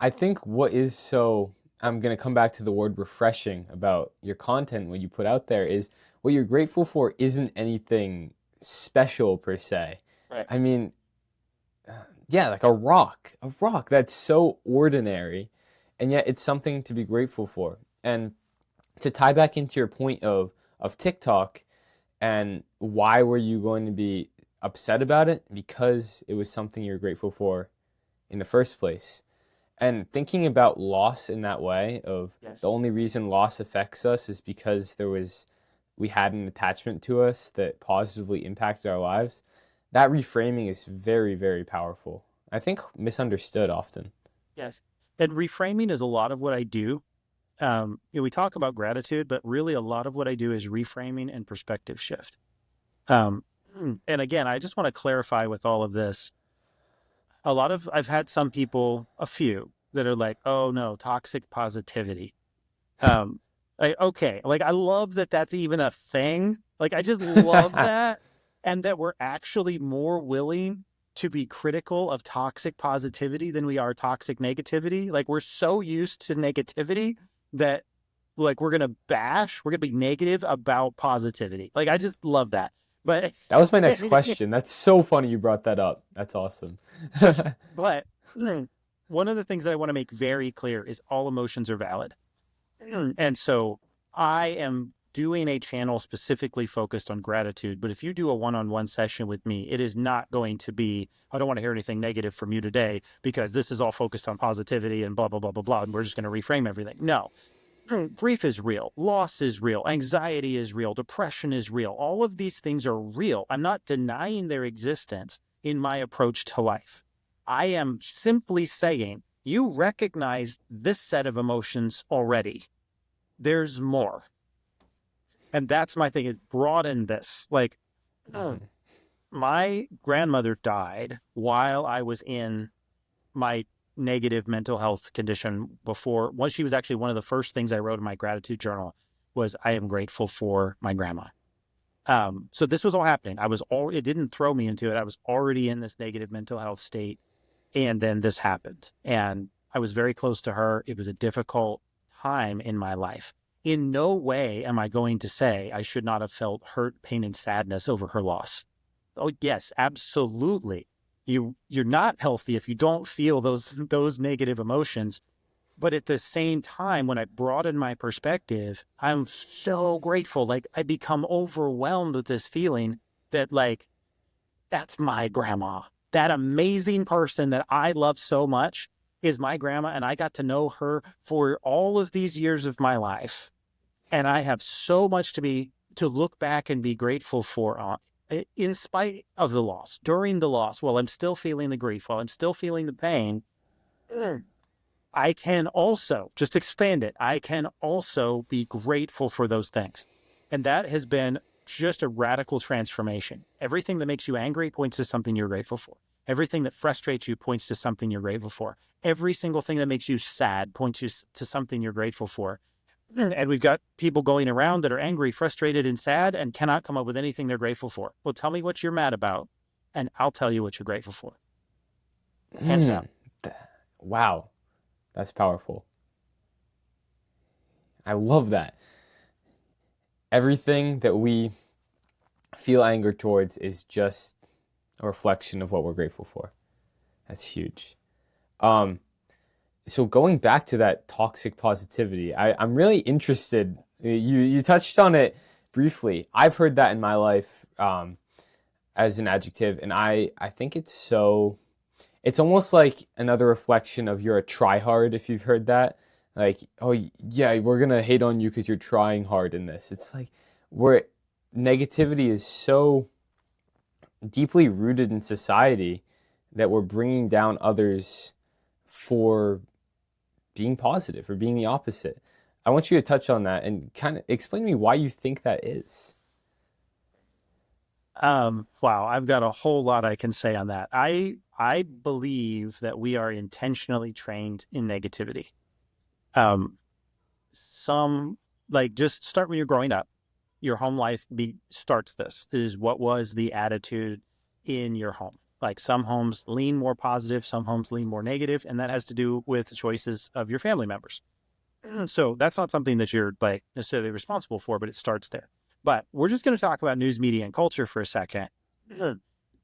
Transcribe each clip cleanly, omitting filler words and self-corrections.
I think I'm going to come back to the word refreshing about your content, what you put out there, is what you're grateful for isn't anything special per se. Right. I mean, yeah, like a rock that's so ordinary, and yet it's something to be grateful for. And to tie back into your point of TikTok and why were you going to be upset about it? Because it was something you're grateful for in the first place. And thinking about loss in that way of the Yes. only reason loss affects us is because we had an attachment to us that positively impacted our lives. That reframing is very, very powerful. I think misunderstood often. Yes. And reframing is a lot of what I do. We talk about gratitude, but really a lot of what I do is reframing and perspective shift. Um, and again, I just want to clarify with all of this. I've had some people, a few, that are like, oh no, toxic positivity. Um, okay, like I love that that's even a thing. Like I just love that, and that we're actually more willing to be critical of toxic positivity than we are toxic negativity. Like we're so used to negativity that like we're gonna be negative about positivity. Like I just love that. But That was my next question. That's so funny you brought that up. That's awesome. but one of the things that I want to make very clear is all emotions are valid. And so I am doing a channel specifically focused on gratitude. But if you do a one-on-one session with me, it is not going to be, I don't want to hear anything negative from you today because this is all focused on positivity and blah, blah, blah, blah, blah. And we're just going to reframe everything. No, grief is real. Loss is real. Anxiety is real. Depression is real. All of these things are real. I'm not denying their existence in my approach to life. I am simply saying you recognize this set of emotions already. There's more. And that's my thing is broaden this. Like Mhm. my grandmother died while I was in my negative mental health condition before. Well, she was actually one of the first things I wrote in my gratitude journal was I am grateful for my grandma. So this was all happening. It didn't throw me into it. I was already in this negative mental health state. And then this happened. And I was very close to her. It was a difficult time in my life. In no way am I going to say I should not have felt hurt, pain, and sadness over her loss. Oh, yes, absolutely. You're not healthy if you don't feel those negative emotions. But at the same time, when I broaden my perspective, I'm so grateful. Like I become overwhelmed with this feeling that like that's my grandma. That amazing person that I love so much is my grandma. And I got to know her for all of these years of my life. And I have so much to look back and be grateful for in spite of the loss, during the loss, while I'm still feeling the grief, while I'm still feeling the pain. I can also just expand it. I can also be grateful for those things. And that has been just a radical transformation. Everything that makes you angry points to something you're grateful for. Everything that frustrates you points to something you're grateful for. Every single thing that makes you sad points you to something you're grateful for. And we've got people going around that are angry, frustrated, and sad and cannot come up with anything they're grateful for. Well, tell me what you're mad about, and I'll tell you what you're grateful for. Hands down. Mm, wow, that's powerful. I love that. Everything that we feel anger towards is just a reflection of what we're grateful for. That's huge. Um, so going back to that toxic positivity, I'm really interested. You touched on it briefly. I've heard that in my life as an adjective, and I think it's almost like another reflection of you're a tryhard if you've heard that. Like, oh yeah, we're gonna hate on you because you're trying hard in this. It's like where negativity is so deeply rooted in society that we're bringing down others for being positive or being the opposite. I want you to touch on that and kind of explain to me why you think that is. Wow, I've got a whole lot I can say on that. I believe that we are intentionally trained in negativity. Um, some like just start when you're growing up. Your home life starts this. This is what was the attitude in your home. Like some homes lean more positive, some homes lean more negative, and that has to do with the choices of your family members. So that's not something that you're like necessarily responsible for, but it starts there. But we're just going to talk about news media and culture for a second.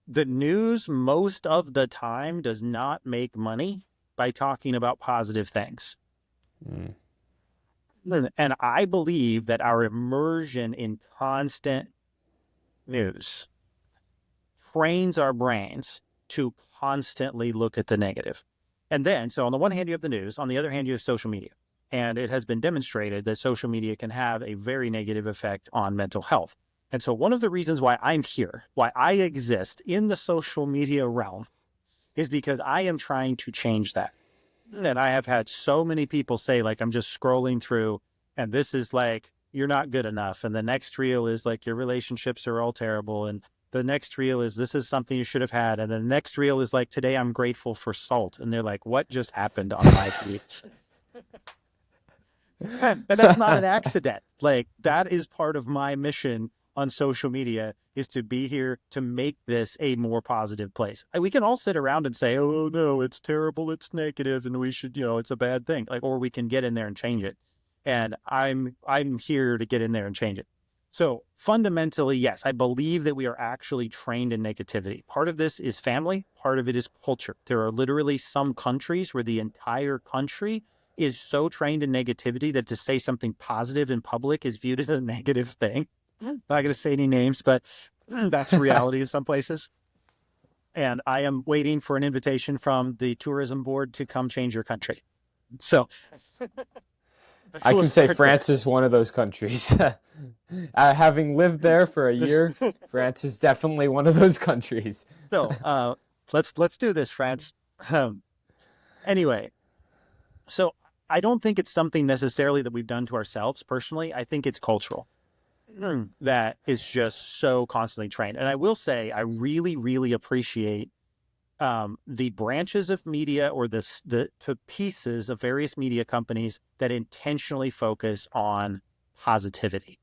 The news most of the time does not make money by talking about positive things. Mm. And I believe that our immersion in constant news trains our brains to constantly look at the negative. And then, so on the one hand, you have the news. On the other hand, you have social media. And it has been demonstrated that social media can have a very negative effect on mental health. And so one of the reasons why I'm here, why I exist in the social media realm, is because I am trying to change that. And I have had so many people say, like, I'm just scrolling through and this is like, you're not good enough. And the next reel is like, your relationships are all terrible. And the next reel is, this is something you should have had. And the next reel is like, today I'm grateful for salt. And they're like, what just happened on my feed? And that's not an accident. Like, that is part of my mission on social media, is to be here to make this a more positive place. We can all sit around and say, oh no, it's terrible, it's negative, and we should, it's a bad thing. Like, or we can get in there and change it. And I'm here to get in there and change it. So fundamentally, yes, I believe that we are actually trained in negativity. Part of this is family, part of it is culture. There are literally some countries where the entire country is so trained in negativity that to say something positive in public is viewed as a negative thing. I'm not going to say any names, but that's reality in some places. And I am waiting for an invitation from the tourism board to come change your country. So I we'll can say start there. France is one of those countries. Having lived there for a year, France is definitely one of those countries. So let's do this, France. Anyway, so I don't think it's something necessarily that we've done to ourselves personally. I think it's cultural that is just so constantly trained. And I will say, I really, really appreciate the branches of media, or the pieces of various media companies that intentionally focus on positivity.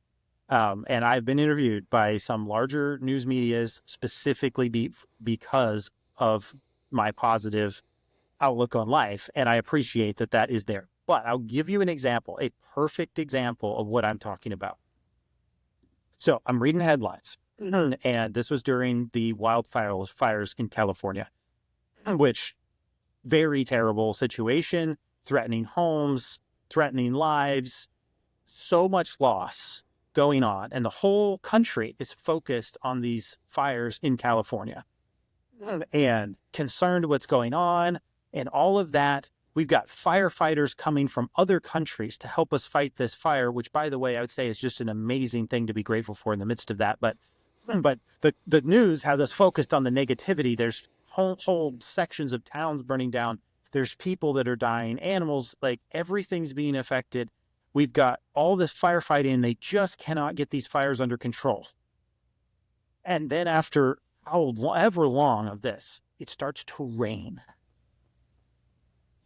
And I've been interviewed by some larger news medias specifically because of my positive outlook on life. And I appreciate that that is there. But I'll give you an example, a perfect example of what I'm talking about. So I'm reading headlines, and this was during the wildfires in California, which very terrible situation, threatening homes, threatening lives, so much loss going on. And the whole country is focused on these fires in California and concerned what's going on and all of that. We've got firefighters coming from other countries to help us fight this fire, which, by the way, I would say is just an amazing thing to be grateful for in the midst of that. But the news has us focused on the negativity. There's whole sections of towns burning down. There's people that are dying, animals, like everything's being affected. We've got all this firefighting, and they just cannot get these fires under control. And then after however long of this, it starts to rain.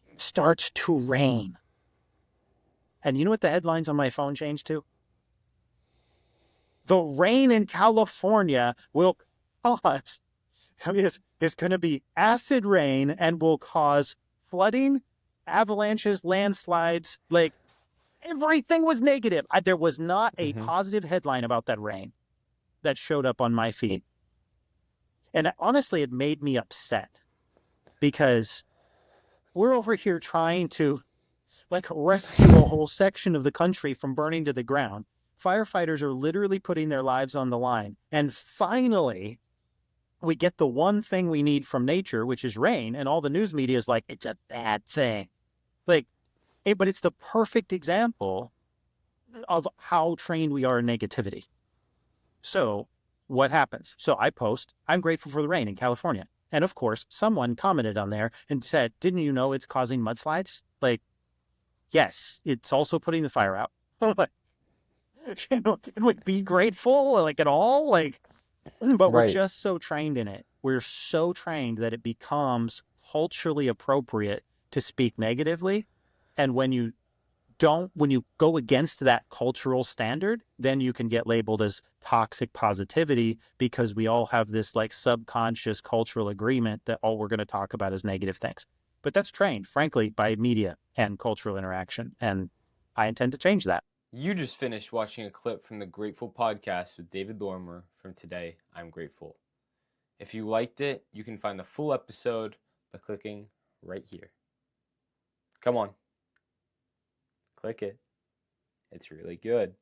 It starts to rain. And you know what the headlines on my phone changed to? The rain in California will cause, is going to be acid rain and will cause flooding, avalanches, landslides. Like, everything was negative. There was not a positive headline about that rain that showed up on my feed. And honestly, it made me upset, because we're over here trying to rescue a whole section of the country from burning to the ground. Firefighters are literally putting their lives on the line. And finally, we get the one thing we need from nature, which is rain. And all the news media is like, it's a bad thing. But it's the perfect example of how trained we are in negativity. So what happens? So I post, I'm grateful for the rain in California. And of course, someone commented on there and said, didn't you know it's causing mudslides? Like, yes, it's also putting the fire out. Can we be grateful at all? But we're Right. just so trained in it. We're so trained that it becomes culturally appropriate to speak negatively. And when you when you go against that cultural standard, then you can get labeled as toxic positivity, because we all have this like subconscious cultural agreement that all we're going to talk about is negative things. But that's trained, frankly, by media and cultural interaction. And I intend to change that. You just finished watching a clip from the Grateful podcast with David Lorimer from Today, I'm Grateful. If you liked it, you can find the full episode by clicking right here. Come on, click it. It's really good.